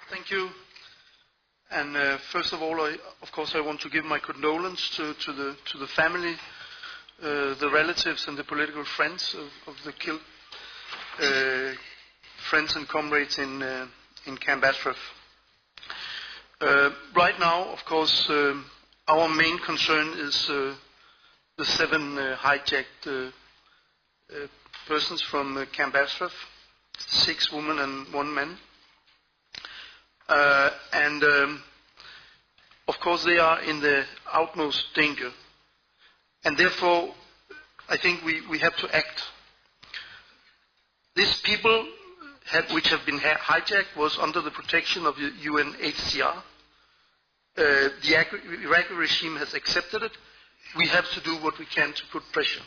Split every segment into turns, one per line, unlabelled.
Thank you. And first of all, of course, I want to give my condolence to the family, the relatives, and the political friends of the killed friends and comrades in Camp Ashraf. Right now, of course, our main concern is the 7 hijacked persons from Camp Ashraf, 6 women and 1 man. Of course, they are in the utmost danger. And therefore, I think we have to act. These people which have been hijacked was under the protection of the UNHCR. The Iraqi regime has accepted it. We have to do what we can to put pressure.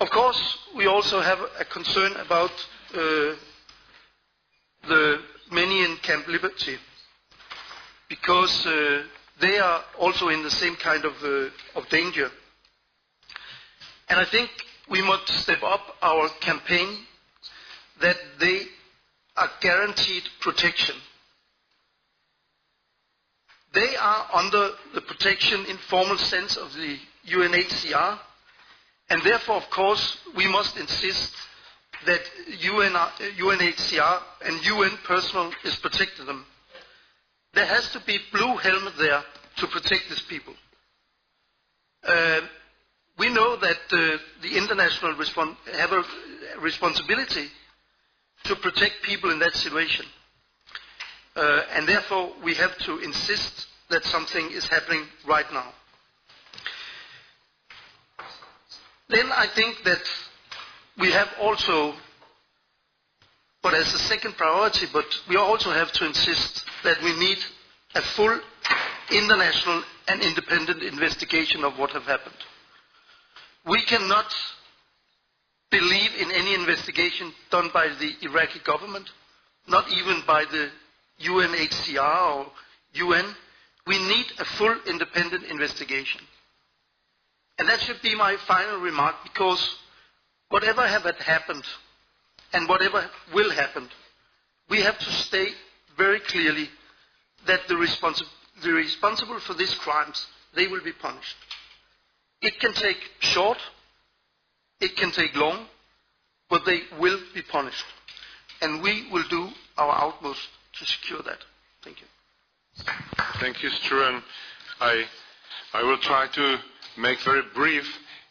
Of course, we also have a concern about the many in Camp Liberty, because they are also in the same kind of danger. And I think we must step up our campaign that they are guaranteed protection. They are under the protection in formal sense of the UNHCR, and therefore, of course, we must insist that UNHCR and UN personnel is protecting them. There has to be blue helmet there to protect these people. We know that the international have a responsibility to protect people in that situation. And therefore, we have to insist that something is happening right now. Then I think that we have also, but as a second priority, but we also have to insist that we need a full international and independent investigation of what has happened. We cannot believe in any investigation done by the Iraqi government, not even by the UNHCR or UN. We need a full independent investigation. And that should be my final remark, because whatever had happened and whatever will happen, we have to state very clearly that the responsible for these crimes, they will be punished. It can take short, it can take long, but they will be punished. And we will do our utmost to secure that. Thank you.
Thank you, Struan. I will try to make very brief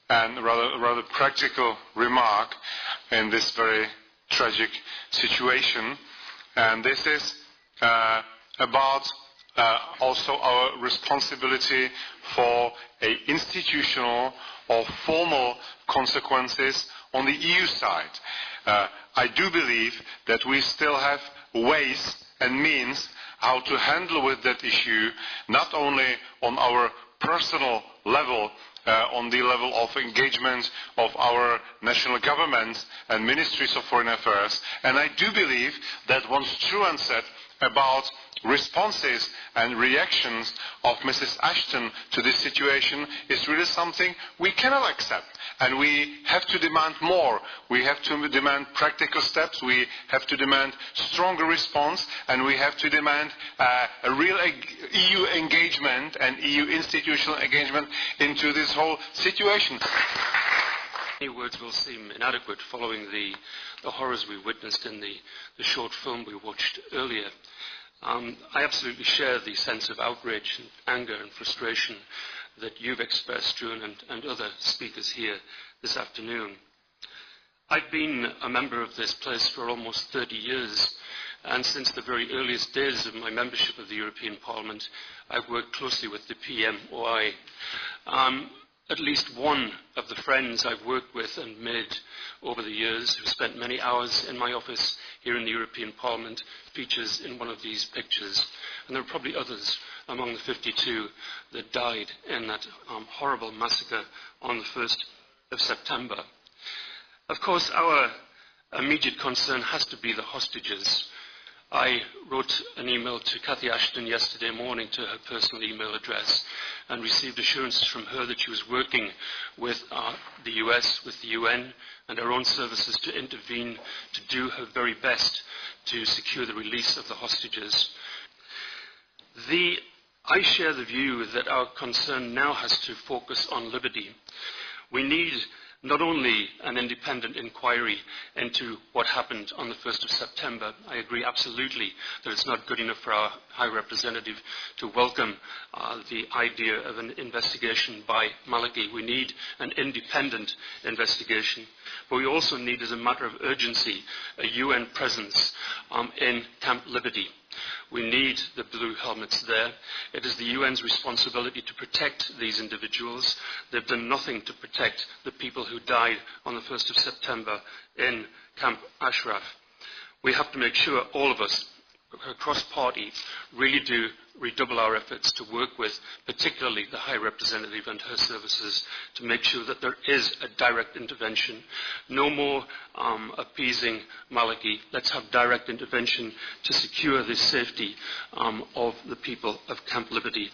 and rather practical remark in this very tragic situation. And this is about also our responsibility for institutional or formal consequences on the EU side. I do believe that we still have ways and means how to handle with that issue, not only on our personal level, on the level of engagement of our national governments and ministries of foreign affairs. And I do believe that what Struan said about responses and reactions of Mrs. Ashton to this situation is really something we cannot accept. And we have to demand more. We have to demand practical steps. We have to demand stronger response. And we have to demand a real EU engagement and EU institutional engagement into this whole situation.
Many words will seem inadequate following the horrors we witnessed in the short film we watched earlier. I absolutely share the sense of outrage and anger and frustration that you've expressed, Struan, and other speakers here this afternoon. I've been a member of this place for almost 30 years, and since the very earliest days of my membership of the European Parliament, I've worked closely with the PMOI. At least one of the friends I've worked with and made over the years, who spent many hours in my office here in the European Parliament, features in one of these pictures. And there are probably others among the 52 that died in that horrible massacre on the 1st of September. Of course, our immediate concern has to be the hostages. I wrote an email to Cathy Ashton yesterday morning to her personal email address and received assurances from her that she was working with the US, with the UN and our own services to intervene, to do her very best to secure the release of the hostages. I share the view that our concern now has to focus on liberty. We need not only an independent inquiry into what happened on the 1st of September. I agree absolutely that it's not good enough for our High Representative to welcome the idea of an investigation by Maliki. We need an independent investigation. But we also need, as a matter of urgency, a UN presence in Camp Liberty. We need the blue helmets there. It is the UN's responsibility to protect these individuals. They've done nothing to protect the people who died on the 1st of September in Camp Ashraf. We have to make sure all of us, across party, really do redouble our efforts to work with, particularly the High Representative and her services, to make sure that there is a direct intervention. No more appeasing Maliki. Let's have direct intervention to secure the safety of the people of Camp Liberty.